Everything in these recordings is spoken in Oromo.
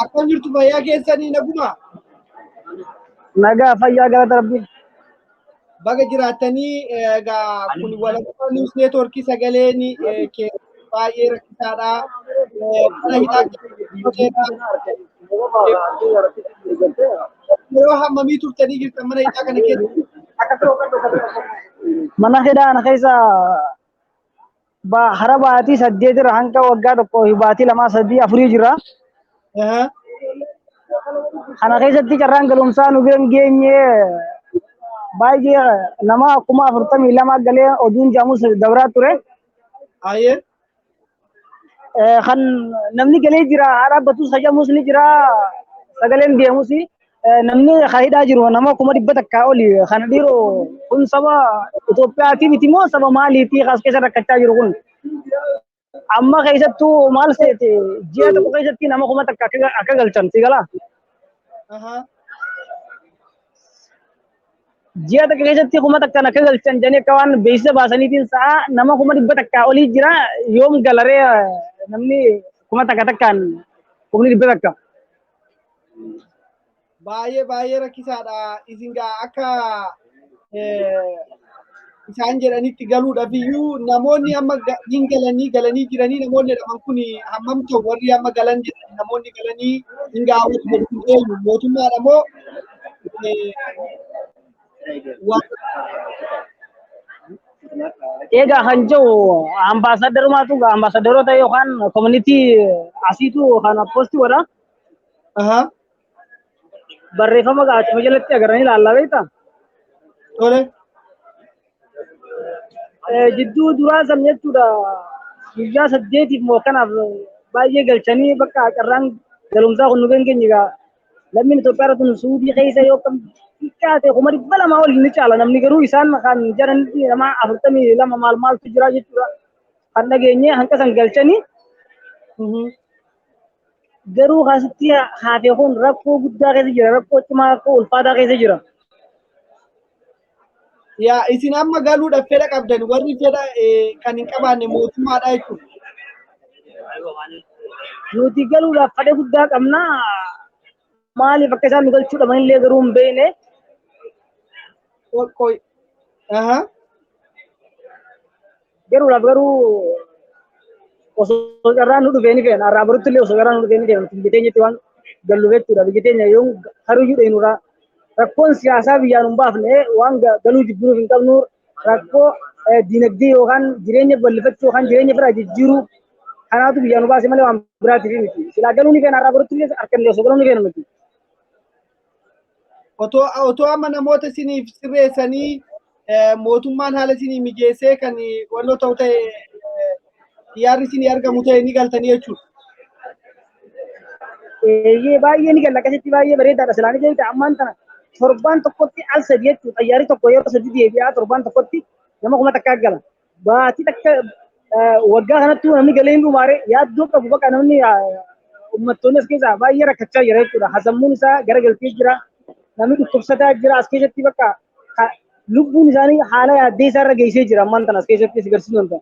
Akkam jirtu fayyaa keessanii naguma? Nagaa fayyaa galata rabbii. Baga jiraatanii egaa kun walakkaa News Network sagaleen baay'ee rakkisaadha. Mana hidhaa yeroo hammamii turtanii jirtan mana hidhaa kana keessa? Mana hidhaa keessa hara baatii 8 irra hanga waggaa tokko baatii 2 3 4 jira. Kana keessatti carraan galumsaa nu bira geenye baay'ee nama 42 galee oduun jaamus dabraa ture. Ayyee. Kan namni galee jira dhaabbatu sajamus ni jira sagaleen deemus namni hidhaa jiru nama 100 takka oli kan dhiiroo kun saba Itoophiyaati miti moo saba maaliiti as keessa rakkachaa jiru kun amma keessattuu maal seete ji'a tokko keessatti nama 100 takka akka galchan si gala. Ji'a tokko keessatti 100 takka akka galchan janii akka waan beeksisa baasaniitiin sa'a nama 100 takka olii jira yoom galaree namni 100 takka takkaan 100 takka. Baay'ee rakkisaadha. Isin gaa akka isaan jedhanitti galuudhaaf iyyuu namoonni amma hin galanii jiranii namoonni dhaman kun hammam ta'u warri amma galan jedhan namoonni galanii hin gaawwatu jedhu eenyu mootummaadha moo Egaa kan jiru ambaasaadarumaatu ambaasaadaroota yookaan koominitii asiitu kan poostii godha. Barreeffama gaachuma jalatti agaranii ilaallaa beektaa? Tole. Jidduu duraa san jechuudha guyyaa 8 moo kanaaf baay'ee galchanii bakka carraan galumsaa kun nu geenye egaa lammiin Itoophiyaa kun suudii keessa yoo kam xiqqaate 200 ol ni caala namni garuu isaan kan jedhanitti nama 42 maaltu jira jechuudha kan dhageenye hanqa san galchanii garuu kaasitti haafee kun rakkoo guddaa keessa jira rakkoo cimaa rakkoo ulfaataa keessa jira. Yaa isin amma galuudhaaf fedha qabdan warri fedha kan hin qabaanne mootummaadha jechuudha. Nuti galuudhaaf fedha guddaa qabna. Maaliif akka isaan nu galchuu dhaban illee garuu hin beekne. Galuudhaaf garuu osoo carraan nu dhufee ni feena. Har'aa barutti illee osoo carraan nu dhufee ni feena. Biyya teenyatti waan gallu jechuudha. Biyya teenya yoo haruyyuu dheenurraa rakkoon siyaasaa biyyaan hin baafne waan galuu jibbinuuf hin qabnu rakkoo diinagdee yookaan jireenya bal'ifachuu yookaan jireenya biraa jijjiiruu kanaatu biyyaan nu baase malee waan biraatiif miti. Silaa galuu ni feena har'aa barutti illee harkan osoo galuu ni feena miti. Otoo amma namoota isiniif sirreessanii mootummaan haala isinii mijeessee kan wannoo ta'u ta'e xiyyaarri isinii argamu ta'e ni galtanii jechuudha. Baay'ee ni galla akkasitti baay'ee bareedaadha. Silaa ni jechuudha ammaan tana torban tokkotti al sadii jechuudha. Xiyyaarri tokko yeroo sadii deebi'aa torban tokkotti nama 100 takka gala. Baatii takka waggaa kanatti namni galee hin dhumaare yaaddoo qabu bakka namni uummattoonni as keessaa baay'ee rakkachaa jira jechuudha. Hasammuun isaa garagaltee jira. Namni dhukkubsataa jira as keessatti bakka lubbuun isaanii haala yaaddee isaarra geessee jira ammaan tana as keessatti si garsiisuu danda'a.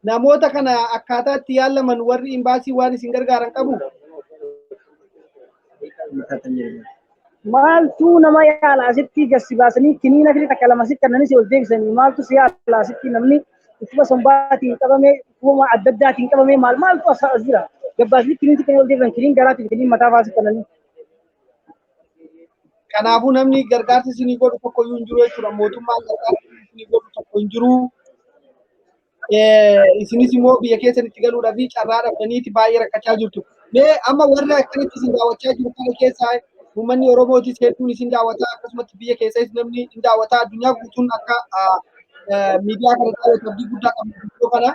Namoota kana akkaataa itti yaalaman warri imbaasii waan isin gargaaran qabu. Maaltu nama yaala asitti gassi baasanii kiniina fi takka lama sitti kanneen si ol deebisanii maaltu si yaala asitti namni dhukkuba sombaatiin qabamee dhukkuba adda addaatiin qabamee maaltu as jira. Gabbaasni kiniinti kan ol deebisan kiniin garaatiin kiniin mataa faasi kanneen. Kanaafuu namni gargaarsa isinii godhu tokko iyyuu hin jiru jechuudha mootummaan gargaarsa isinii godhu tokko. jiru. Isinis immoo biyya keessanitti galuudhaaf carraa dhabdaniiti baay'ee rakkachaa jirtu. Mee amma warra akkanatti isin daawwachaa jiru kana keessaa uummanni Oromootis hedduun isin daawwataa akkasumatti biyya keessas namni hin daawwataa addunyaa guutuun akka miidiyaa kana daawwatu abdii guddaa qabu kana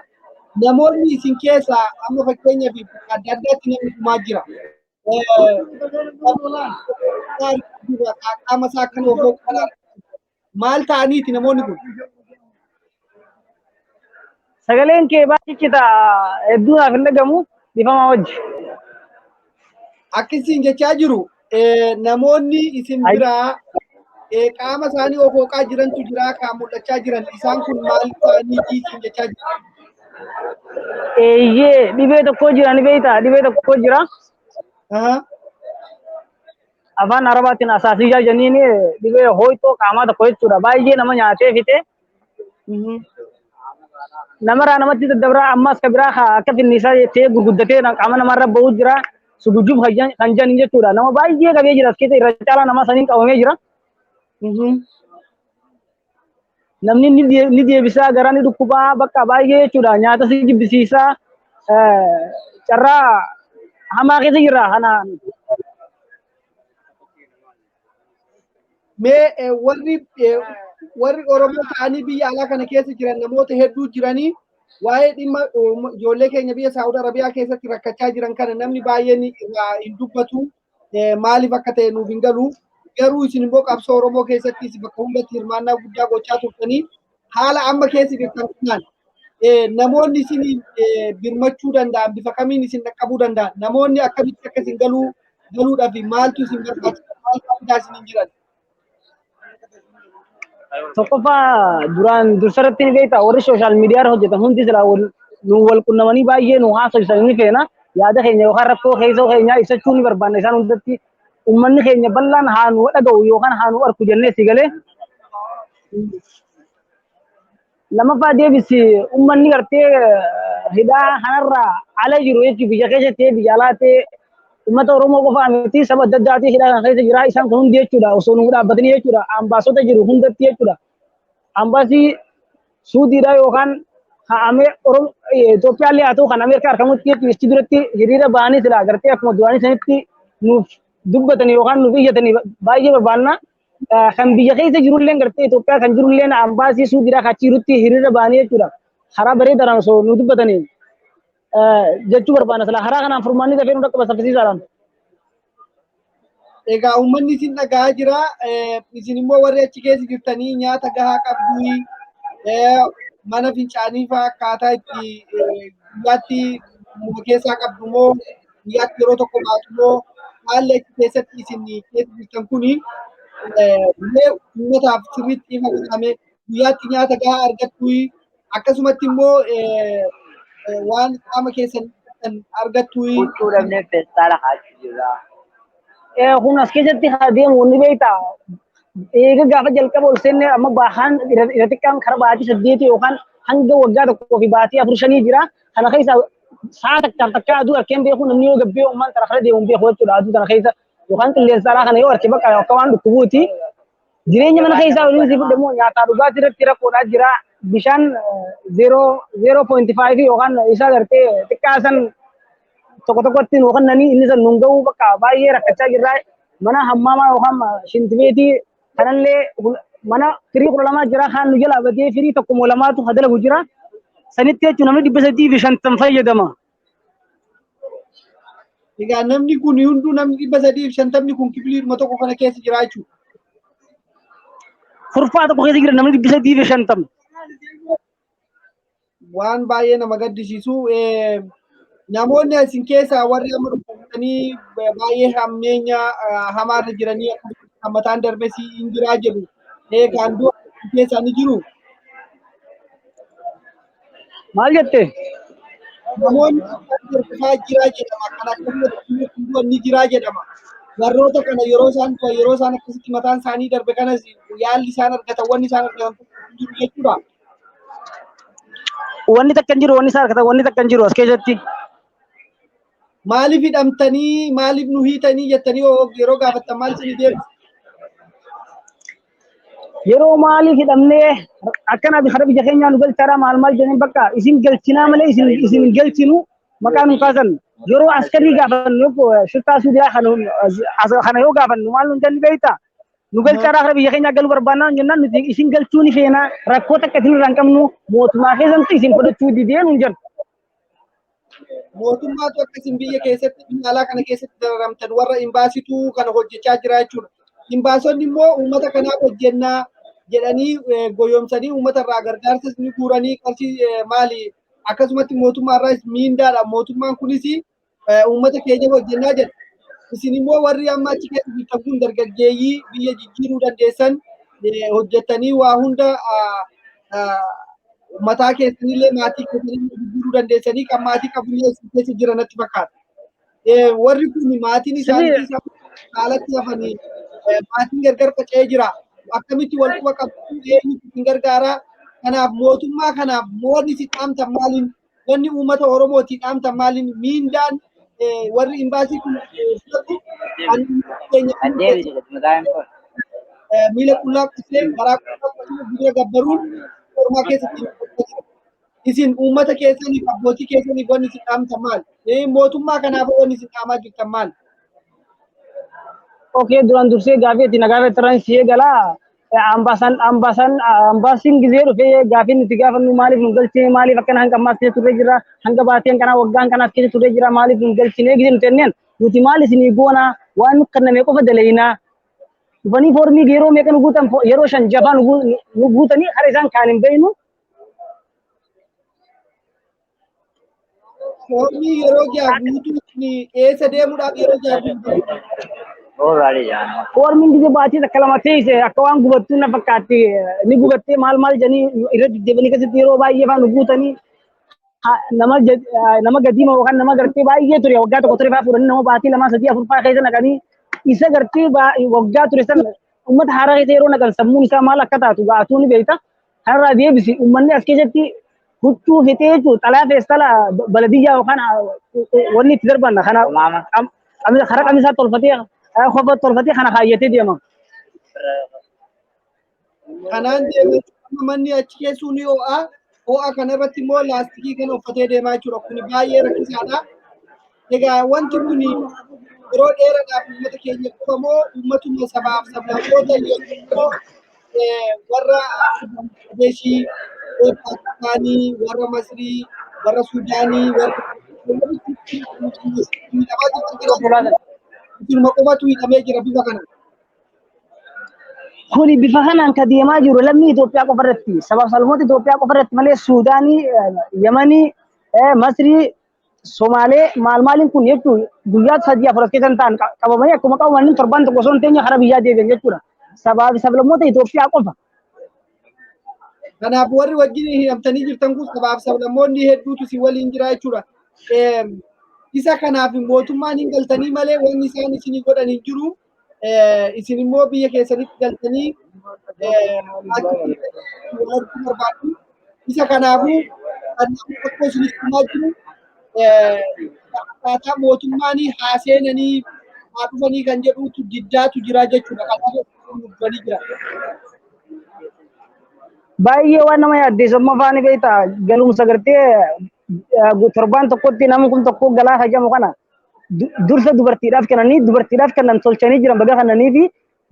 namoonni isin keessaa amma fakkeenyaaf adda addaatti namni dhumaa jira. Qaama isaa akkan ofoo kanaa maal ta'aniiti namoonni kun? Sagaleen kee baay'icita hedduudhaaf hin dhagamu bifamaa wajji. Akkasiin jechaa jiru namoonni isin biraa qaama isaanii of hooqaa jirantu jira kan mul'achaa jiran isaan kun maal ta'aniiti isin jechaa jiru? Eeyyee dhibee tokko jira ni beektaa dhibee tokko jira. Afaan Arabaatiin asaasiyyaa jennaan dhibee hooytoo qaamaa tokko jechuudha baay'ee nama nyaatee fite. Namarraa namatti daddabraa ammas ka biraa akka finniisaa jettee gurguddatee qaama namarra ba'uu jira sugujuuf kan jiran jechuudha nama baay'ee qabee jira keessa irra caalaa nama saniin qabamee jira. Namni ni deebisaa garaa ni dhukkubaa bakka baay'ee jechuudha nyaata si jibbisiisaa carraa hamaa keessa jira kanaan. Mee warri Oromoo ta'anii biyya alaa kana keessa jiran namoota hedduu jiranii waa'ee dhimma ijoollee keenya biyya Saawud Arabiyaa keessatti rakkachaa jiran kana namni baay'een hin dubbatu maaliif akka ta'e nuuf hin galu. Garuu isin immoo qabsoo Oromoo keessattis bakka hundatti hirmaannaa guddaa gochaa turtanii haala amma keessa jirtan kanaan namoonni isin birmachuu danda'an bifa kamiin isin dhaqqabuu danda'an namoonni akkamitti akka isin galuudhaaf maaltu isin barbaachisa maal faayidaa isin jiran? Tokkoffaa dursarratti ni beektaa warri sooshaal miidiyaa hojjetan hundi silaa nu wal qunnamanii baay'ee nu haasofsiisan ni feena yaada keenya yookaan rakkoo keessoo keenyaa ibsachuu ni barbaanna isaan hundatti uummanni keenya bal'aan haa nu dhaga'u yookaan haa nu arku jennee si galee. Lamaffaa deebisi uummanni gartee hidhaa kanarraa ala jiru jechuun biyya keessatti biyya alaatti ummata Oromoo qofa miti saba adda addaati hidhaa kan keessa jira isaan kun hundi jechuudha osoo nu dhaabbatanii jechuudha ambaasota jiru hundatti jechuudha ambaasii Suudiidha yookaan Itoophiyaallee haa ta'u kan Ameerikaa argamutti jechuudha ichi duratti hiriira bahanii sila agartee akkuma duraanii sanitti nuuf dubbatan yookaan nuuf iyyatanii baay'ee barbaanna kan biyya keessa jirullee gartee Itoophiyaa kan jirullee ambaasii Suudiidha kachiirutti hiriira bahanii jechuudha karaa bareedaan osoo nu dubbatanii jechuu barbaanna sila karaa kanaan furmaanni dafee nu dhaqqaba saffisiisaadhaan. Egaa uummanni isin dhagahaa jira isin immoo warri achi keessa jirtanii nyaata gahaa qabdu mana fincaanii fa'aa akkaataa itti guyyaatti muka keessaa qabdu moo guyyaatti yeroo tokko baatu moo haalli achi keessatti isin keessa jirtan kuni uummataaf sirriitti ifa godhame guyyaatti nyaata gahaa argattu akkasumatti immoo waan qaama keessan argattu. Huccuu dhabnee feestaala kaachuu jirra. Kun as keessatti deemu ni beektaa eega gaafa jalqaba ol seenne amma baahaan irra xiqqaan karaa baatii 8 yookaan hanga waggaa tokkoo fi baatii 4-5 jira kana keessa sa'a takka aduu arkeen beeku namni yoo gabbee uummaan tara kana deemu beeku jechuudha aduu kana keessa yookaan qilleensa alaa kana yoo arke bakka akka waan dhukkubuuti jireenya mana keessaa waliin si fudhamu nyaataa dhugaatii irratti rakkoodhaa jira bishaan 0.5 yookaan isa gartee xiqqaasan tokko tokkotti yookaan nani inni san nun ga'uu bakka baay'ee rakkachaa jirra mana hammaamaa yookaan shintibeetii kanallee mana firii 12 jira kan nu jala batee firii tokko moo lamaatu hadalagu jira sanitti jechuun namni 350 fayyadama. Egaa namni kun hunduu namni 350 kun kifiliidhuma tokko kana keessa jira jechuudha. Furfaa tokko keessa jira namni 350. Waan baay'ee nama gaddisiisu namoonni asin keessaa warri amma dhukkubsatanii baay'ee hammeenya hamaarra jiranii akka mataan darbesii hin jiraa jedhu eegaan du'a keessaa ni jiru. Maal jette? Namoonni darbaa jiraa jedhama kan akkasumas ni jiraa jedhama. Warroota kana yeroo isaan akkasitti mataan isaanii darbe kanas yaalli isaan argatan wanni isaan argatan jiru jechuudha. Wanni takka hin jiru wanni isaan argatan wanni takka hin jiru as keessatti. Maaliif hidhamtanii maaliif nu hiitanii jettanii yeroo gaafattan maal isin deebisu? yeroo maaliif hidhamnee akkana bi harabi jakenya nu galchara mal jenen bakka isin galchina male isin galchinu maqaan kaasan yeroo askari gaafan ko shutta suudiya khana yo gaafan mal nun jalli beeyta nu galchara harabi jakenya galu barbaanna jennan nuti isin galchuuni feena rakkoo takka tin ranqamnu mootummaa keessatti isin fudhachuu didee nun jedhu mootummaatu akkasiin biyya keessatti biyya alaa kana keessatti dararamtan warra imbaasituu kana hojjechaa jira jechuudha. Imbaasonni immoo uummata kanaaf hojjennaa jedhanii goyoomsanii uummata irraa gargaarsas ni guuranii qarshii maali akkasumatti mootummaa irraas miindaadha. Mootummaan kunis uummata keenya hojjennaa jedha. Isin immoo warri amma achi keessa jirtan kun dargaggeeyyii biyya jijjiiruu dandeessan hojjettanii waa hunda mataa keessanillee maatii keessanillee jijjiiruu dandeessanii kan maatii qabullee keessa jiranatti fakkaata. Warri kun maatiin isaanii haalatti hafanii maatiin gargar faca'ee jira. Akkamitti wal quba qabatu eenyutu isin gargaara? Kanaaf mootummaa kanaaf moonni si dhaamtan maaliin? Wanni uummata Oromootii dhaamtan maaliin? Miindaan warri imbaasii kun miila qullaa qusee garaa qullaa qusee biyya gabbaruun Oromoo keessatti isin uummata keessaniif abbootii keessaniif wanni si dhaamtan maal? Mootummaa kanaaf wanni si dhaamaa jirtan maal? Oke duran dursee gaafii nagaafii turan si'ee galaa ambaasiin gizee dhufee gaafii nuti gaafannu maaliif nu galchine maaliif akkana hanga ammaas keessa turree jira hanga baateen kana waggaan kanaaf keessa turree jira maaliif nu galchine gizee nuti enneen nuti maal isinii goona waan nu kanname qofa dalaynaa dhufanii foormii yeroo meeqa nu guutan yeroo 5 jabaa nu guutanii hara isaan kaan hin beeynu. Foormii yeroo jaaguutuun eessa deemuudhaaf yeroo jaaguutu? Foormiin gizee baatii takka lama teesse akka waan gubattuu na fakkaatti ni gubattee maal janii irra deddeebiin keessatti yeroo baay'ee faan nu guutanii nama gadiima yookaan nama gartee baay'ee ture waggaa tokko ture fa'aa fuudhanii nama baatii 2 3 4 fa'aa keessa naqanii isa gartee waggaa ture san uummata haaraa keessa yeroo naqan sammuun isaa maal akka taatu gaatuun ni beekta. Kanarraa deebisi uummanni as keessatti huccuu fixee jechuudha xalaa feestala baladiyyaa yookaan wanni itti darban kana hara qamisaa tolfatee khofa tolfatee kana kaayyatee deema. Kanaan deemee manni achi keessuu ni ho'a kanarratti immoo laastikii kana uffatee deemaa jechuudha. Kun baay'ee rakkisaadha. Egaa wanti kun yeroo dheeraadhaaf uummata keenya qofa moo uummatuma sabaaf sablammoota yeroo warra Beeshii, Pakistaanii, warra Masrii, warra Suudaanii, warra Isinuma qofatu hidhamee jira bifa kana. Kuni bifa kanaan ka deemaa jiru lammii Itoophiyaa qofa irratti sabab salmoota Itoophiyaa qofa irratti malee Suudaanii, Yemanii, Masrii, Somaalee maaliin kun jechuun guyyaa 3 4 keessan ta'an qabamanii akkuma qabamanii torban tokko osoo hin teenye hara biyyaa deebi'an jechuudha. Sababi sablammoota Itoophiyaa qofa. Kanaaf warri wajjin hidhamtanii jirtan kun sabaaf sablammoonni hedduutu si waliin jira jechuudha. Isa kanaaf mootummaan hin galtanii malee wanni isaan isinii godhan hin jiru. Isin immoo biyya keessanitti galtanii barbaadu. Isa kanaafuu kan tokko isinii himaa jiru akkaataa mootummaan haaseenanii haa dhufanii kan jedhutu diddaatu jira jechuudha. Kanaaf jira. Baay'ee waan nama yaaddeessamma faani beektaa galumsa gartee torban tokkotti namni kun tokko galaa hajamu kana dursa dubartiidhaaf kennan tolchanii jiran baga kannanii fi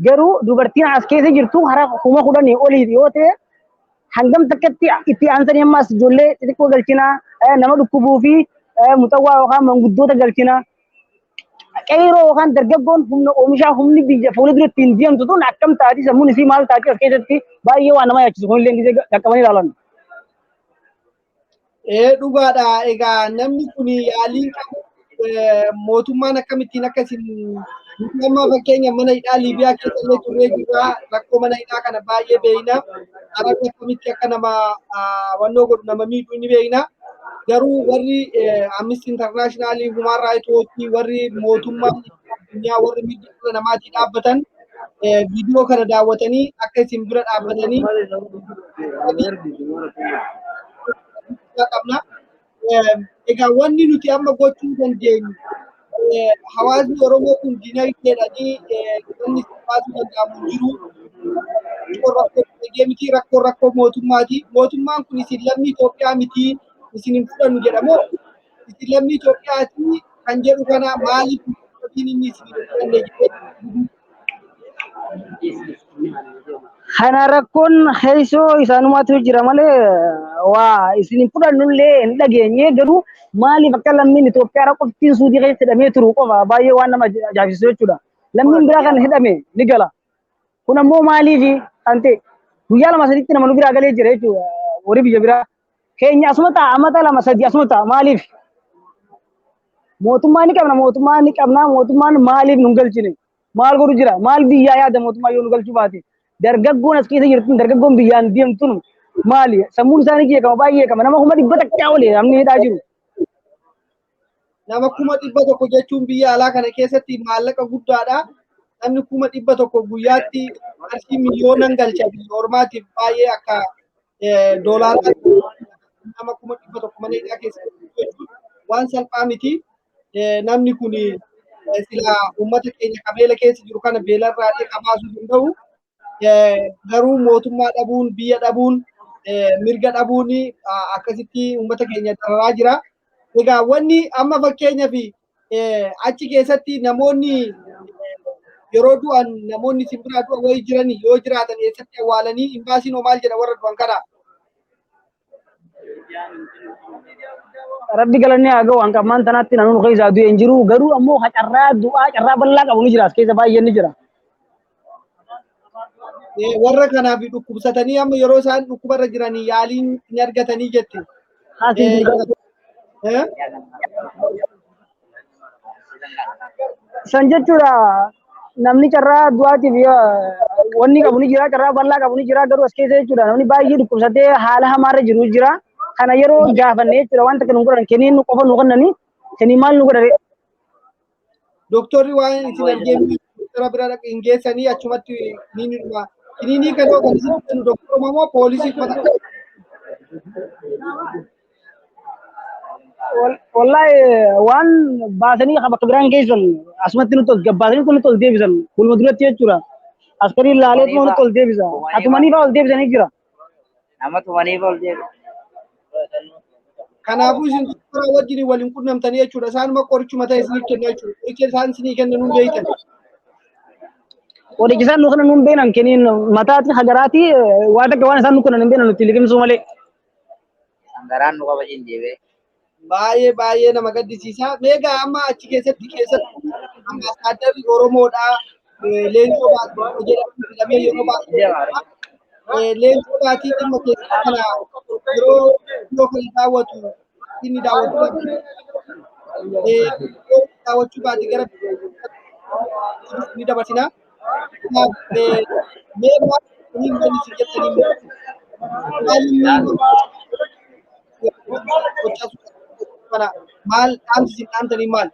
garuu dubartiin as keessa jirtu hara 10,000 olii yoo ta'e hangam takkatti itti aansanii ammas ijoollee xixiqqoo galchina nama dhukkubuu fi muxawwaa yookaan manguddoota galchina. Qeeroo yookaan dargaggoon humna oomishaa humni biyya fuuldura ittiin deemtu tun akkam taati sammuun isii maal taati as keessatti baay'ee waan nama yaachisu kun illee gisee qaqqabanii ilaalan. Dhugaadha. Egaa namni kun yaaliin qabu mootummaan akkamittiin akkasiin amma fakkeenya mana hidhaa Liibiyaa keessa illee turree jirra. Rakkoo mana hidhaa kana baay'ee beekna. Arabni akkamitti akka nama wannoo godhu nama miidhuu ni beekna. Garuu warri Amnesty International, Human Rights Watch, warri mootummaa addunyaa warri miidhagina namaatii dhaabbatan viidiyoo kana daawwatanii akka isin bira dhaabbatanii qabna. Egaa wanni nuti amma gochuu dandeenyu hawaasni Oromoo kun dinagdeedhaanii wanni baasuu danda'amu jiru. miti rakkoo mootummaati. Mootummaan kun isin lammii Itoophiyaa miti isin hin fudhannu jedhamoo isin lammii Itoophiyaati kan jedhu kana maaliif inni isin hin fudhanne jedhee Kana rakkoon heesoo isaanumatu jira malee waa isin fudhannullee hin dhageenye garuu maaliif akka lammiin Itoophiyaa qoftiin suutii keessa hidhamee turu qofa baay'ee waan nama ajaa'ibsiisu jechuudha. Lammiin biraa kan hidhame ni gala. Kun ammoo maaliif ante guyyaa lama sadiitti nama nu biraa galee jira jechuudha. Warri biyya biraa keenya asuma ta'a amata lama sadii asuma ta'a maaliif? Mootummaa ni qabna mootummaan maaliif nu galchine? Maal godhu jira? Maal biyyaa yaada mootummaa yoo nu galchuu baate? Dargaggoon as keessa jirtu dargaggoon biyyaan deemtu maali? Sammuun isaanii jeeqama baay'ee qaba. Nama kuma dhibba takkaa olee namni hidhaa jiru. Nama kuma dhibba tokko jechuun biyya alaa kana keessatti maallaqa guddaadha. Namni kuma dhibba tokko guyyaatti qarshii miliyoonan galcha biyya ormaatiif baay'ee akka doolaara nama kuma dhibba tokko mana hidhaa keessatti jechuun waan salphaa miti. Namni kun sila uummata keenya qabeela keessa jiru kana beelarraa qabaasuu danda'u. Garuu mootummaa dhabuun biyya dhabuun mirga dhabuun akkasitti uummata keenya dararaa jira. Egaa wanni amma fakkeenyaaf achi keessatti namoonni yeroo du'an namoonni simbiraa du'a wayii jiran yoo jiraatan eessatti awwaalanii imbaasiin maal jedha warra du'an kana. Rabbi galanni haa ga'u hanga ammaan tanaatti naannoo keessa du'e hin jiru garuu ammoo carraa du'aa carraa bal'aa qabu ni jira as keessa baay'een ni jira. Warra kanaaf dhukkubsatanii amma yeroo isaan dhukkubarra jiranii yaaliin hin argatanii jette. San jechuudha namni carraa du'aatiif wanni qabu ni jira carraa bal'aa qabu ni jira garuu as keessa jechuudha namni baay'ee dhukkubsatee haala hamaarra jiru jira. Kana yeroo gaafanne jechuudha wanta kan nu godhan kenniin qofa nu kennanii kenniin maal nu godhare. Doktorri waan isin argeef doktara bira hin geessanii achumatti ni dhuma. Kiniinii kan yoo kan isin kennu doktoruma moo poolisii uffata? Wallahi waan baasanii bakka biraan geessan asumatti nuti gabbaasanii kun nuti ol deebisan kulma duratti jechuudha. Askarii laalee tuma nuti ol deebisa. Atumanii fa'aa ol deebisanii jira. Nama tumanii ol deebisu. Kanaafuu isin doktora wajjin waliin qunnamtanii jechuudha. Isaanuma qorichuma ta'e isiniif kenna jechuudha. Qoricha isaan isinii kennan nu beektan. Qoricha isaan nu kennan nu beeknan kenniin mataati hagaraati waan akka waan isaan nu kennan hin beeknan nuti liqimsuu malee. Sangaraan nu qaba deebee. Baay'ee nama gaddisiisa. Meegaa amma achi keessatti ambaasaaddarri Oromoodha. Leencoo Baatii jedhamee yeroo baay'ee leencoo Baatii dhimma keessatti kana yeroo kan daawwatu inni daawwachuu baate gara ni dabarsina. Meegaa inni kan isin jettanii maal dhaamsi dhaamtanii maal?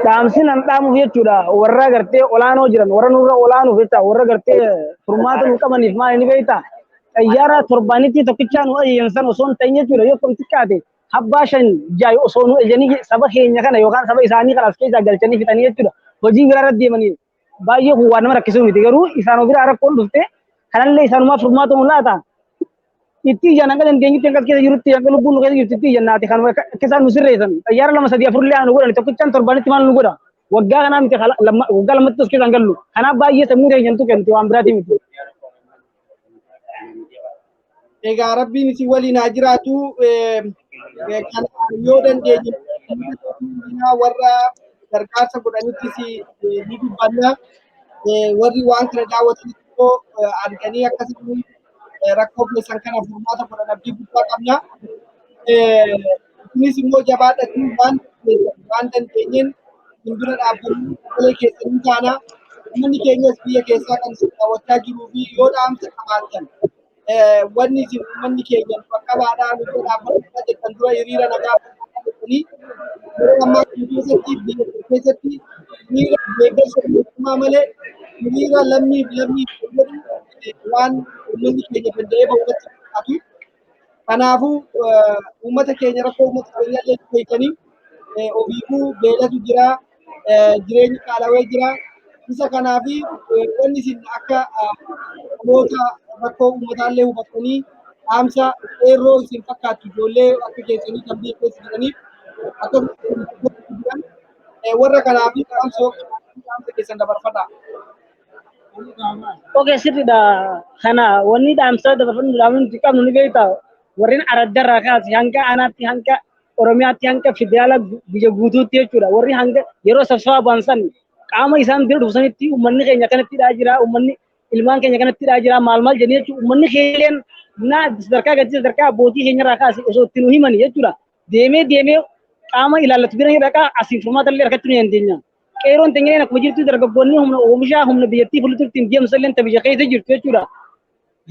Dhaamsi nan dhaamuuf jechuudha warra gartee olaanoo jiran warra nurra olaanuuf jecha warra gartee furmaata nu qabaniif maal ni beekta xayyaara torbaanitti tokkichaa nu ayyansan osoo hin ta'in jechuudha yoo kam xiqqaate habbaa shan jaay osoo nu ejanii saba keenya kana yookaan saba isaanii kana as keessaa galchanii fixanii jechuudha hojii biraarra deemanii baay'ee kun waan nama rakkisuu miti garuu isaan biraa rakkoon dhufte kanallee isaanumaa furmaata nu laata. Itti jangan kan dengi tingkat kita juruti yang kalau bunuh kita juruti jangan nanti kan kesan musir reason. Ayar lama sadia furli anu gua itu kecant terbalik timan lu gua. Wagga kan amit wagga lama terus kita angkat lu. Karena bayi semua yang nyentuh kan tuan berarti itu. Egaa Rabbiin si waliin haa jiraatu kan yoo dandeenye warra gargaarsa godhanitti si ni dubbanna warri waan kana daawwatan immoo arganii akkasuma rakkoo keessan kana furmaata godhan abdii guddaa qabna. Kunis immoo jabaadhatu waan dandeenyeen fuuldura dhaabbannu sagalee keessanii taana uummanni keenyas biyya keessaa kan isin daawwachaa jiruu fi yoo dhaamsa qabaatan wanni isin uummanni keenya bakka baadhaa nuti dhaabbachaa jirtan dura hiriira nagaa godhanii yeroo ammaa keessatti biyya keessatti hiriira deeggarsa mootummaa malee hiriira lammii waan uummanni keenya danda'ee bahuu qabu. Kanaafuu uummata keenya rakkoo uummata keenya illee beekanii ofiifuu beelatu jira, jireenyi qaala'ee jira. Isa kanaafi wanni isin akka namoota rakkoo uummataallee hubattanii dhaamsa qeerroo isin fakkaattu ijoollee akka keessanii kan biyya keessa jiraniif akkasumas jiran warra kanaafi dhaamsa keessan dabarfadhaa. Oke sirriidha. Kana wanni dhaamsa dabarfannu dhaamni nuti qabnu ni beektaa. Warreen araddarraa kaase hanga aanaatti hanga Oromiyaatti hanga federaala biyya guutuutti jechuudha. Warri hanga yeroo safsabaa ba'an san qaama isaan bira dhufsanitti uummanni keenya kanattidhaa jira. Uummanni ilmaan keenya kanattidhaa jira. Maal jedhanii jechuudha. Uummanni keenyaan sadarkaa gadi sadarkaa abbootii keenyarraa kaase osoo itti nu himani jechuudha. Deemee qaama ilaallatu bira hin dhaqaa asiin furmaata illee argachuu ni dandeenya. Qeeroon teenyeen akkuma jirtu dargaggoonni humna oomishaa humna biyyattii fuuldurtiin deemsa illee ta biyya keessa jirtu jechuudha.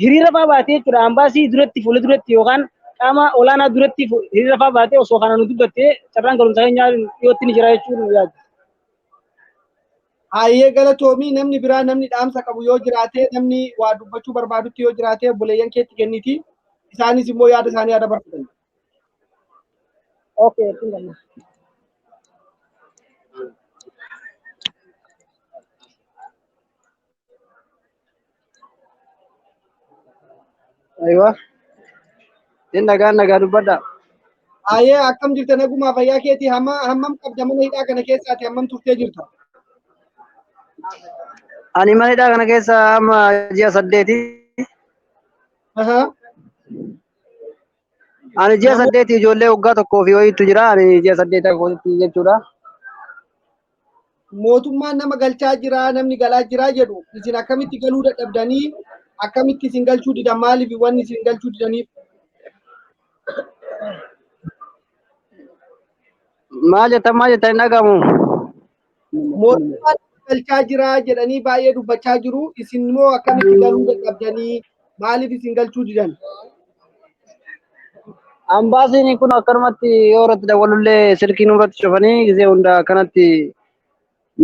Hiriira fa'aa baatee jechuudha. Ambaasii duratti fuula duratti yookaan qaama olaanaa duratti hiriira fa'aa baatee osoo kana nu dubbattee carraan galumsa keenyaa dhiyootti ni jira jechuudha nu yaadu. Hayyee galatoomii namni biraa namni dhaamsa qabu yoo jiraate namni waa dubbachuu barbaadutti yoo jiraate obboleeyyan keetti kenniti isaanis immoo yaada isaanii yaada barbaatan. Okay, tinggal. Aywa. Nagaa dubbadha. Hayyee akkam jirta nagumaa fayyaa keeti hammam qabda mana hidhaa kana keessaati hammam turtee jirta? Ani mana hidhaa kana keessa amma ji'a 8. Ani ji'a 8 ijoollee waggaa tokkoo fi wayiitu jira. Ani ji'a 8 akkasitti jechuudha. Mootummaan nama galchaa jira namni galaa jira jedhu isin akkamitti galuu dadhabdanii akkamitti isin galchuu didan maaliif wanni isin galchuu didaniif? Maal jettan hin dhagamu. Mootummaan galchaa jira jedhanii baay'ee dubbachaa jiru isin immoo akkamitti galuu dadhabdanii maaliif isin galchuu didan? Ambaasiin kun akkanumatti yoo irratti dawwalullee silkiin irratti cufanii gisee hunda akkanatti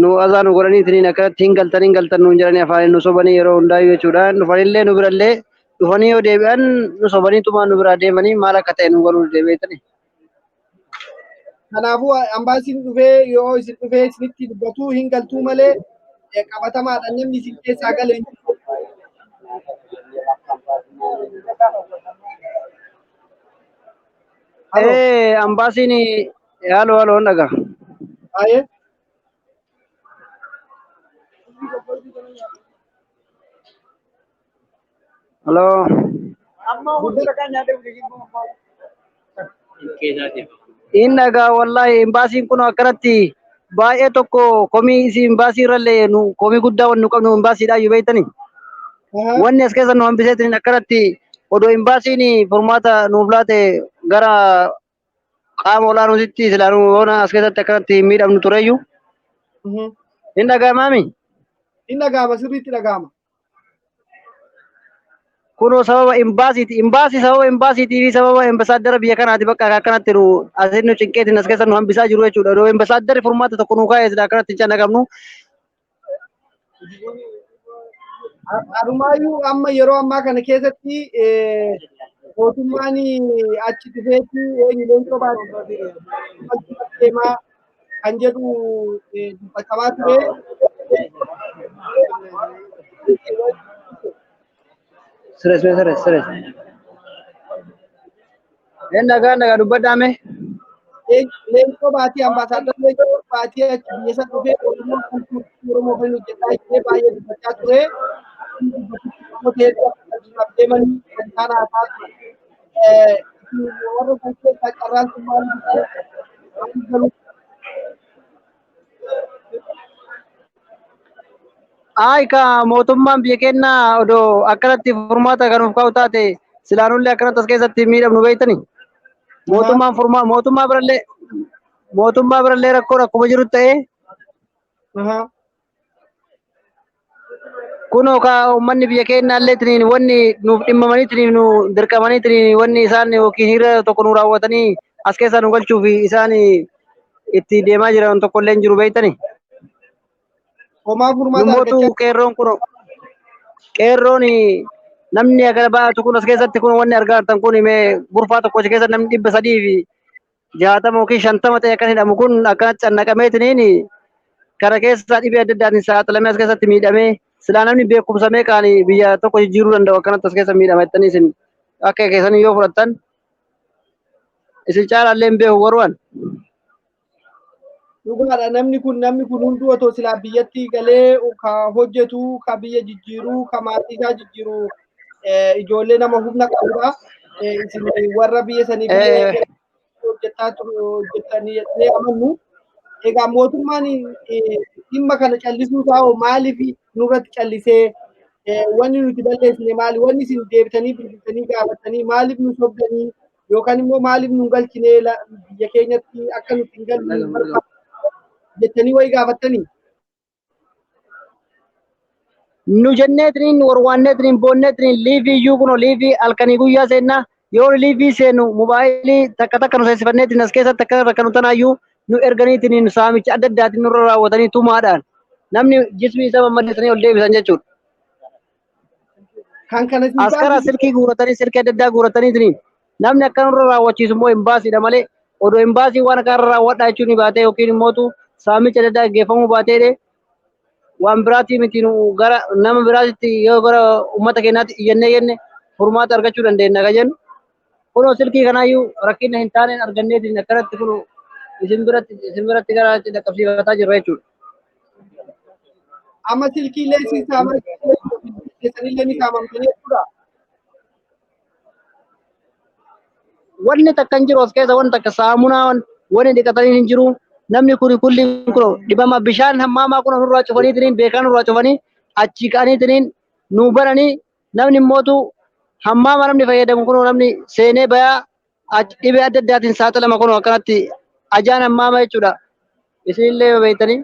nu azaanu godhanii ittiin akkanatti hin galtan nuun jedhanii afaan nu sobanii yeroo hundaa jechuudha. Dhufanillee nu birallee dhufanii yoo deebi'an nu sobanii tumaan nu biraa deemanii maal akka ta'e nu godhuu deebi'etani. Kanaafuu ambaasiin dhufee yoo isin dhufee isinitti dubbatu hin galtuu malee qabatamaadhaan namni isin keessaa galee hin jiru. Ambaasiin haaloo dhaga. Baay'ee. Halo. Innagaa wallahi imbaasiin kun akkanatti baay'ee tokko komii isin imbaasii irrallee nu komii guddaa wannu qabnu imbaasiidhaa yoo beektani. Wanni as keessa nu hambiseetiin akkanatti odoo imbaasiin furmaata nuuf laate gara qaama olaanuutti silaanu yoona as keessatti akkanatti miidhamnu tureyyuu. Hin dhaga'amaami? Hin dhaga'ama sirriitti dhaga'ama. Kuno sababa imbaasiiti. Imbaasii sababa imbaasiitii fi sababa ambasaaddara biyya kanaati bakka akkanatti nu asiin nu cinqeetiin as keessa nu hambisaa jiru jechuudha. Odoo ambasaaddari furmaata tokko nu kaa'ee sila akkanatti hin cannaqabnu. Harumaayyuu amma yeroo ammaa kana keessatti mootummaan achi dhufeetti eenyuleen sobaatu deemaa kan jedhu dubbatamaa ture. Stres. Nagaa dubbadhaame. Leencoo baatii ambaasaadar leencoo baatii achi biyya sana dhufee Oromoo kan hojjetaa jiree baay'ee dubbachaa ture. Deemanii kan isaan haasaa ture. Warra kan keessaa carraan sun maal Ka mootummaan biyya keenyaa odoo akkanatti furmaata kan of kaa'u taate silaanullee akkanatti as keessatti miidhamnu beektani. Mootummaa birallee rakkoon akkuma jiru ta'ee kunoo ka uummanni biyya keenyaallee tiniin wanni nuuf dhimmamanii tiniin nu dirqamanii tiniin wanni isaan yookiin hiriira tokko nu raawwatanii as keessa nu galchuuf isaan itti deemaa jiran tokkollee hin jiru beektani. Homaa furmaata argachaa qeerroon namni akka baatu kun as keessatti kun wanni argaa jirtan kun mee gurfaa tokko keessa namni 360 yookiin 50 ta'e akkan hidhamu kun akkanatti cannaqameetiniin kana keessa dhibee adda addaatiin saaxilamee as keessatti miidhamee silaa namni beekumsa meeqaan biyya tokko jijjiiruu danda'u akkanatti as keessa miidhama jettanii isin akka keessanii yoo fudhattan isin caalaallee hin beeku warwaan. Dhugaadha namni kun hunduu otoo silaa biyyatti galee ka hojjetu ka biyya jijjiiru ka maatii isaa jijjiiru ijoollee nama humna qabudha. Isin warra biyya sanii hojjetanii jedhee amannu. Egaa mootummaan dhimma kana callisuu isaa maaliif nurratti callisee wanni nuti balleessine maali? Wanni isin deebitanii bilbiltanii gaafatanii maaliif nu sobdanii yookaan immoo maaliif nu galchine biyya keenyatti akka nuti hin galchine jettanii wayi gaafattanii? Nu jenneetiniin warwaanneetiniin boonneetiniin liivii iyyuu kunoo liivii halkanii guyyaa seennaa yoo liivii seenu mobaayilii takka nu seessifanneetiin as keessatti akka nu tanaayyuu nu erganiitiniin saamicha adda addaatiin nurra raawwatanii tumaadhaan namni jismii isa mammadeessanii ol deebisan jechuudha. Kan kana Askara silkii guuratanii silkii adda addaa guurataniitiniin namni akka nurra raawwachiisu immoo imbaasiidha malee odoo imbaasii waan akka irra raawwadhaa jechuun ni baatee yookiin immootu saamicha adda addaa gaggeeffamuu baatee waan biraatii miti gara nama biraatitti yoo gara uummata keenyaatti iyyannee furmaata argachuu dandeenya ka jennu kunoo silkii kanaayyuu rakkina hin taaneen arganneetiin akkanatti kun isin biratti gara dhaqqabsiifataa jirra jechuudha. Amma silkiilee si saaman keessanillee ni saamamtanii jechuudha. Wanni takka hin jiru as keessa wanni takka saamunaa wanni dhiqatanii hin jiru. Namni kun kulli kun dibama bishaan hammaamaa kun nurraa cufaniitiin beekan nurraa cufanii achi ka'aniitiin nu baranii namni mootu hammaama namni fayyadamu kun namni seenee bayaa dhibee adda addaatiin saaxilama kun akkanatti ajaan hammaama jechuudha. Isinillee beektanii.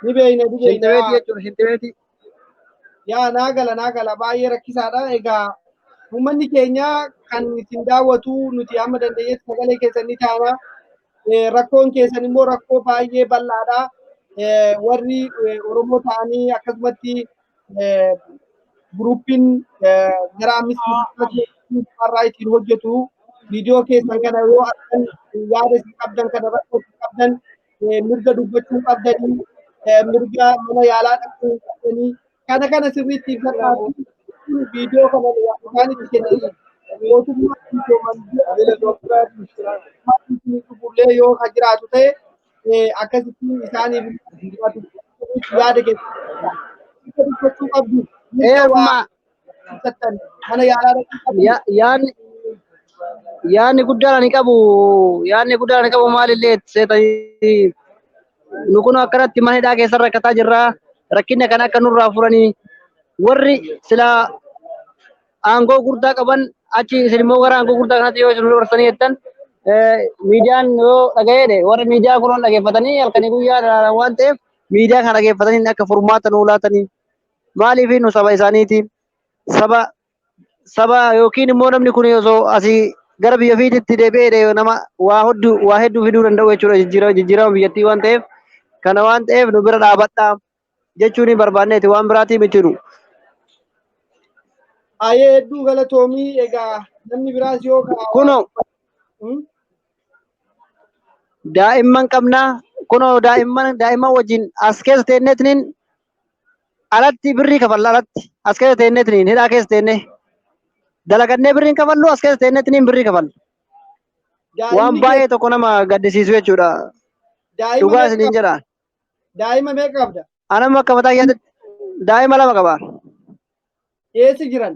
Ni beeyna Shintibeetii jechuudha shintibeetii. Yaa naagala baay'ee rakkisaadha. Egaa uummanni keenya kan isin daawwatu nuti amma dandeenyetti sagalee keessan ni taana. Rakkoon keessan immoo rakkoo baay'ee bal'aadha. Warri Oromoo ta'anii akkasumatti guruupiin gara ammistirraa ittiin hojjetu viidiyoo keessan kana yoo argan yaada isin qabdan kana rakkoo isin qabdan mirga dubbachuu qabdanii mirga mana yaalaa dhaquu qabdanii kana sirriitti ibsadhaa viidiyoo kana isaan itti kennanii mootummaa yoo ka jiraatu ta'e akkasitti isaaniif yaada keessa dubbachuu qabdu. Mana yaalaa yaanni guddaan ni qabu maalillee seetanii nu kun akkanatti mana hidhaa keessa rakkataa jirra rakkina kana akka nurraa furanii warri silaa aangoo guddaa qaban achi isin immoo gara aangoo guddaa kanatti yoo isin dabarsanii jettan miidiyaan yoo dhaga'eedhe warri miidiyaa kun dhageeffatanii halkanii guyyaa waan ta'eef miidiyaa kana dhageeffatanii akka furmaata nuu laatanii maaliif nu saba isaaniiti saba yookiin immoo namni kun osoo asii gara biyya ofiitti deebi'ee nama waa hedduu fiduu danda'u jechuudha jijjiirama biyyattii waan ta'eef kana waan ta'eef nu bira dhaabadhaa jechuun ni barbaanneeti waan biraatii miti nu. Ayee hedduu galatoomii egaa namni biraas yoo kuno daa'imman qabnaa kuno daa'imman wajjin as keessa teenneetiniin alatti birrii kafalla alatti as keessa teenneetiniin hidhaa keessa teennee dalagannee birrii kafallu as keessa teenneetiniin birrii kafalla. Waan baay'ee tokko nama gaddisiisu jechuudha. Dhugaa isiniin jedha. Daa'ima meeqa qabda? Anama akka mataa kiyyaatti daa'ima 2 qaba. Eessa jiran?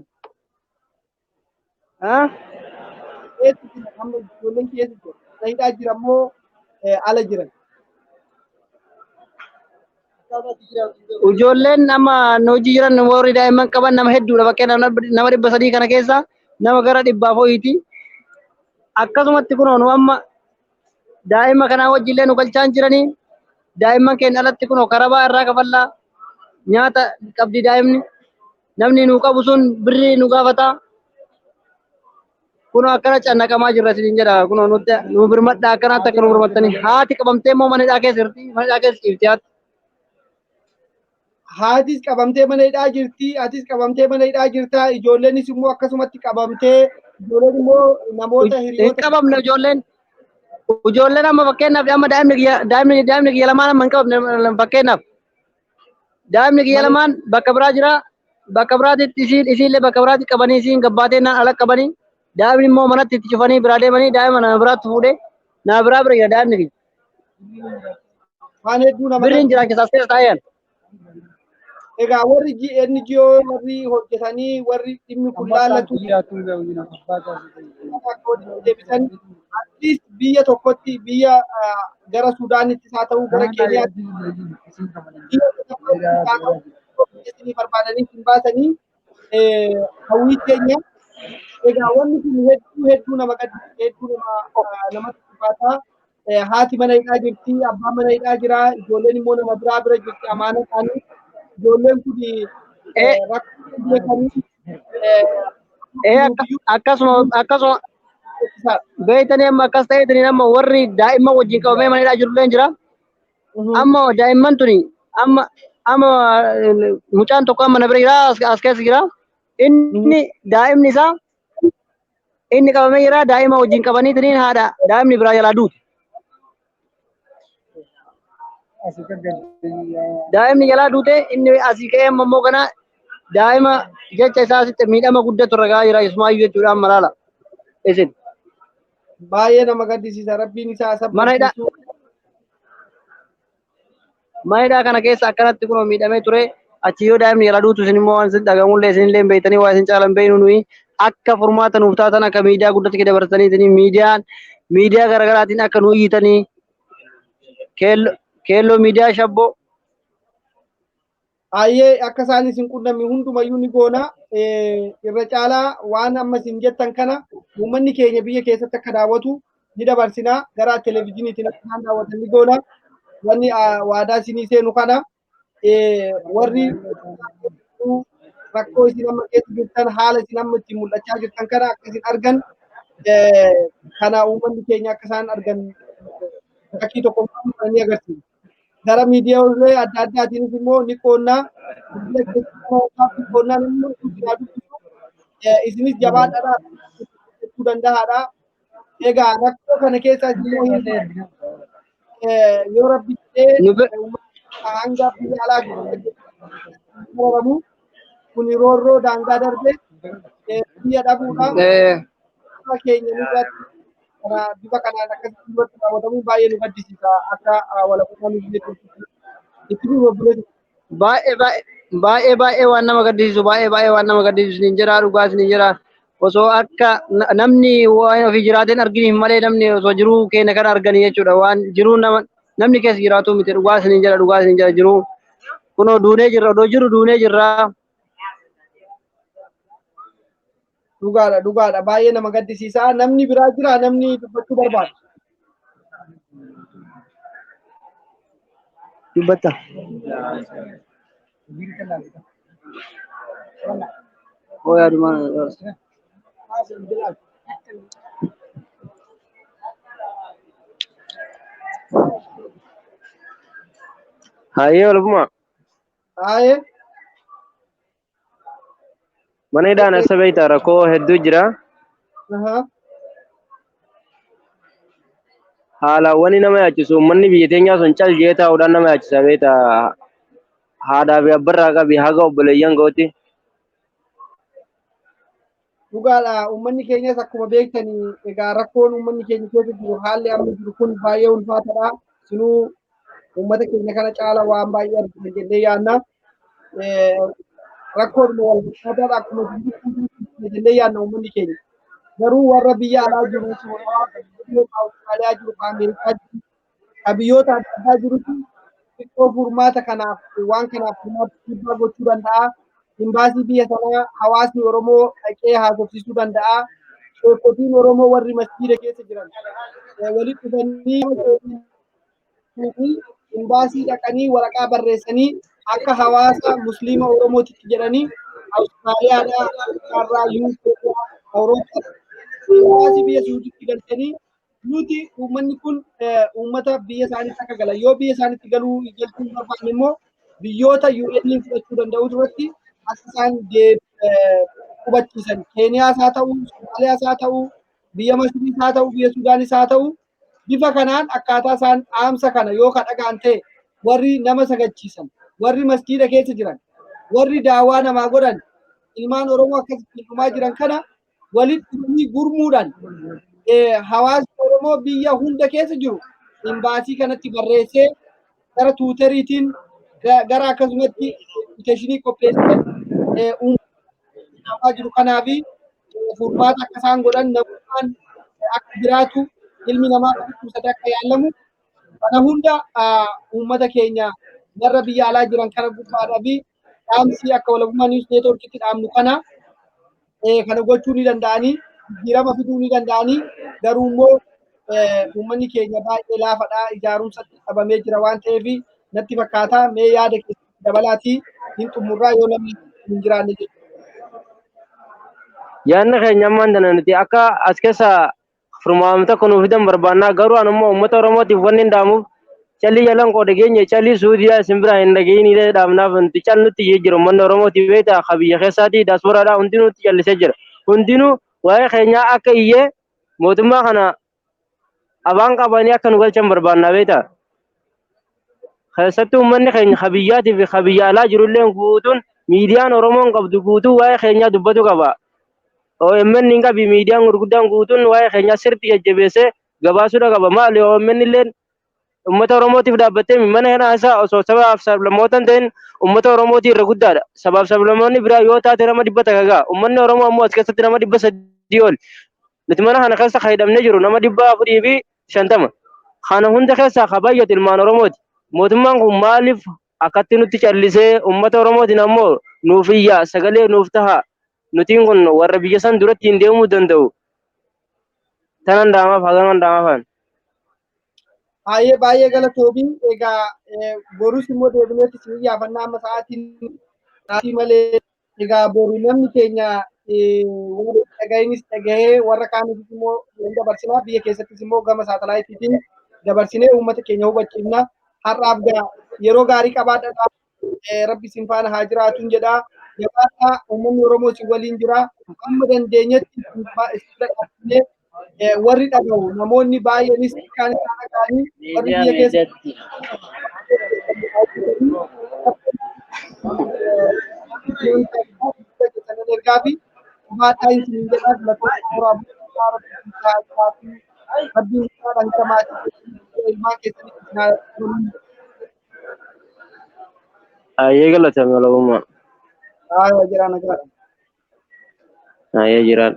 Eessa jiran? Amma ijoolleen keessa jiran. Hidhaa jiran moo ala jiran? Ijoolleen amma hojii jiran warri daa'imman qaban nama hedduudha bakkee nama 300 kana keessa nama gara 100 ho'iiti. Akkasumatti kun nu amma daa'ima kanaa wajjillee nu galchaan jiranii daa'imman keenya alatti kun karabaa irraa kafallaa nyaata qabdi daa'imni namni nu qabu sun birrii nu gaafata kun akkana cannaqamaa jirra isin jedha kun nuti nu birmadha akkanatti akka nu birmattanii haati qabamtee immoo mana hidhaa keessa jirti mana hidhaa keessa jirti haatis qabamtee mana hidhaa jirti atis qabamtee mana hidhaa jirta ijoolleenis immoo akkasumatti qabamtee ijoolleen immoo namoota hiriyoota qabamne Ijoolleen amma fakkeenyaaf amma daa'imni kiyya lamaan amma hin qabne fakkeenyaaf daa'imni kiyya Malee lamaan bakka biraa jira. Bakka biraatitti isiillee bakka biraatti qabanii isiin gabbaatee naan ala qabanii daa'imni immoo manatti itti cufanii biraa deemanii daa'ima nama biraatti fuudhee naa biraa bira jira daa'imni kiyya. waan hedduu nama Birriin jiraachisaas keessa taa'een. egaa warri NGO warri hojjetanii warri dhimmi kun laallatu deebisan at least biyya tokkotti biyya gara Suudaanitti haa ta'u gara Keeniyaatti biyya barbaadanii hin baasanii hawwii keenya egaa wanni kun hedduu nama gaddisiisa hedduu namatti ulfaata. Haati mana hidhaa jirti, abbaan mana hidhaa jira, ijoolleen immoo nama biraa bira jirti amaana isaanii. Ijoolleen kun rakkoo beekanii Akkasuma beeytanii amma akkas ta'eetanii amma warri daa'imman wajjin qabamee mana hidhaa jirullee jira. Amma daa'imman tuni amma mucaan tokko amma na bira jira as keessa jira. Inni daa'imni isaa inni qabamee jira daa'ima wajjin qabaniitiniin haadha daa'imni biraa jalaa duuti. Daa'imni jalaa duute inni asii ka'ee amma immoo kana daa'ima jecha isaasitti miidhama guddatu irra gahaa jira ismaayyuu jechuudhaan malaala. Isin baay'ee nama gaddisiisa rabbiin isaa mana hidhaa kana keessa akkanatti kun miidhamee ture achi yoo daa'imni jalaa duutu isin immoo waan isin dhagamullee isinillee beeytanii waa isin caalan beeynu nuyi akka furmaata nuuf taatan akka miidiyaa guddatti dabarsanii miidiyaa garaagaraatiin akka nu iyyitanii keelloo miidiyaa shabboo baay'ee akka isaan isin qunnamne hundumayyuu ni goona. Irra caalaa waan amma isin jettan kana uummanni keenya biyya keessatti akka daawwatu ni dabarsinaa gara televezyiiniitiin akka isaan daawwatan ni goona. Wanni waadaa isinii seenu kana warri rakkoo isin amma keessa jirtan haala isin amma ittiin mul'achaa jirtan kana akka isin argan kana uummanni keenya akka isaan argan fakkii tokko ni agarsiisa. Gara miidiyaalee adda addaatiinis immoo ni qoonnaa. Isinis jabaadhaa jechuu danda'aadha. Egaa rakkoo kana keessa yoo rabbi hanga biyya alaa jiru kun roorroo daangaa darbe biyya dhabuudhaan keenya nurratti bifa kanaan akkasitti irratti raawwatamuun baay'ee nu gaddisiisa akka walaqummaa nu baay'ee waan nama gaddisiisu baay'ee waan nama gaddisiisu ni jira dhugaas ni jira osoo akka namni waan ofii jiraateen arginiif malee namni osoo jiruu keenya kana arganii jechuudha waan jiruu namni keessa jiraatu miti dhugaas ni jira jiruu kunoo duunee jirra odoo jiru duunee jirra. Dhugaadha baay'ee nama gaddisiisa namni biraa jira namni dubbachuu barbaada. Dubbata. Oh ya Duman. Haye walbuma. Haye. Mana hidhaan as beeyta rakkoo hedduu jira. Haalawwan nama yaachisu uummanni biyya teenyaa sun cal jee taa'uudhaan nama yaachisa beeyta. Haadhaa fi abbarraa qabi haga obboleeyyan gooti. Dhugaadha uummanni keenyas akkuma beektanii egaa rakkoon uummanni keenya keessa jiru haalli amma jiru kun baay'ee ulfaataadha. Sinuu uummata keenya kana caala waan baay'ee argina jennee yaadna. Rakkoon wal fakkaataadha akkuma jiru jennee yaadna uummanni keenya. Garuu warra biyya alaa jiru Awustiraaliyaa jiru Ameerikaa jiru biyyoota adda addaa jirutti xiqqoo furmaata kanaaf waan kanaaf furmaata dhiibbaa gochuu danda'a. Imbaasii biyya sanaa hawaasni Oromoo dhaqee haasofsiisuu danda'a. Sheekotiin Oromoo warri masjiida keessa jiran walitti dhufanii imbaasii dhaqanii waraqaa barreessanii akka hawaasa musliima Oromootitti jedhanii Awustiraaliyaadhaa, Ameerikaarraa, Yuukeedhaa, Awurooppaa hawaasi biyya suuditti galchanii nuti uummanni kun uummata biyya isaaniitti akka galan yoo biyya isaaniitti galchuu barbaanne immoo biyyoota UN fudhachuu danda'u irratti akka isaan qubachiisan Keeniyaas haa ta'u, Somaaliyaas haa ta'u, biyya Masriis haa ta'u, biyya Sudaanis haa ta'u bifa kanaan akkaataa isaan dhaamsa kana yoo kadhagaan ta'e warri nama sagachiisan, warri masjiida keessa jiran, warri daawaa namaa godhan, ilmaan Oromoo akkasitti dhumaa jiran kana walitti dhufanii gurmuudhaan hawaasni Oromoo biyya hunda keessa jiru imbaasii kanatti barreessee gara tuuteriitiin gara akkasumatti invitashinii qopheessee uumamaa jiru kanaafi furmaata akka isaan godhan namummaan akka jiraatu ilmi namaa dhukkubsatee akka yaalamu kana hunda uummata keenya warra biyya alaa jiran kana gubbaadhaa fi dhaamsi akka walabummaa niwus neetworkiitti dhaamnu kana kana gochuu ni danda'anii jijjiirama fiduu ni danda'anii garuu immoo uummanni keenya baay'ee laafadha ijaarumsatti qabamee jira waan ta'eef natti fakkaata mee yaada keessatti dabalaatii hin xumurraa yoo namni hin jiraanne jechuudha. Yaanni keenya ammaan tana nuti akka as keessa furmaamta kun fidan barbaannaa garuu anummoo uummata Oromootiif wanni hin dhaamuuf calli jalan qoode keenya calli suudiyaa isin biraa hin dhageenii dhaabnaaf nuti cal nutti jijjiiru uummanni Oromootiif beektaa akka biyya keessaatii daasporaadhaa hundinuu nutti callisee jira. Hundinuu waa'ee keenyaa akka iyyee mootummaa kana abaan qabanii akka nu galchan barbaannaa beektaa. Keessattuu uummanni keenya kabiyyaatii fi kabiyya alaa jirullee guutuun miidiyaan Oromoon qabdu guutuu waa'ee keenyaa dubbatu qaba. OMN hin qabi miidiyaan gurguddaan guutuun waa'ee keenyaa sirrii jajjabeessee gabaasuudha qaba. Maali OMN illee uummata Oromootiif dhaabbattee mana kana isaa osoo sabaaf sablammootan ta'in uummata Oromootii irra guddaadha. Sabaaf sablammoonni biraa yoo taate nama 100 gagaa. Uummanni Oromoo ammoo as keessatti nama 300 ol. Nuti mana kana keessa fayyadamnee jiru nama 450. Kana hunda keessaa kabayyatu ilmaan Oromooti. Mootummaan kun maaliif akkatti nutti callisee uummata Oromootiin ammoo nuuf iyyaa sagalee nuuf taha. Nutiin kun warra biyya san duratti hin deemuu danda'u. Tanan daamaaf hagaman daamaafan. Baay'ee galatoomi egaa borus immoo deebineetti isin iyyaafannaa amma sa'aatii malee egaa boru namni keenya warra dhaga'inis dhagahee warra kaaniifis immoo hin dabarsinaa biyya keessattis immoo gama saatalaayitiitiin dabarsinee uummata keenya hubachiifna har'aaf yeroo gaarii qabaadhaa rabbi isin faana haa jiraatuun jedhaa jabaadhaa uummanni Oromoo isin waliin jira amma dandeenyetti isin warri dhagahu namoonni baay'eenis kan dhagaanii warri biyya keessatti ergaa fi baadhaa isin jedhaa lafa waraabaa rabbiin isaan maatii ilmaan keessatti Ayyee galatame walabummaa. Jiraan agaa. Ayyee jiraan.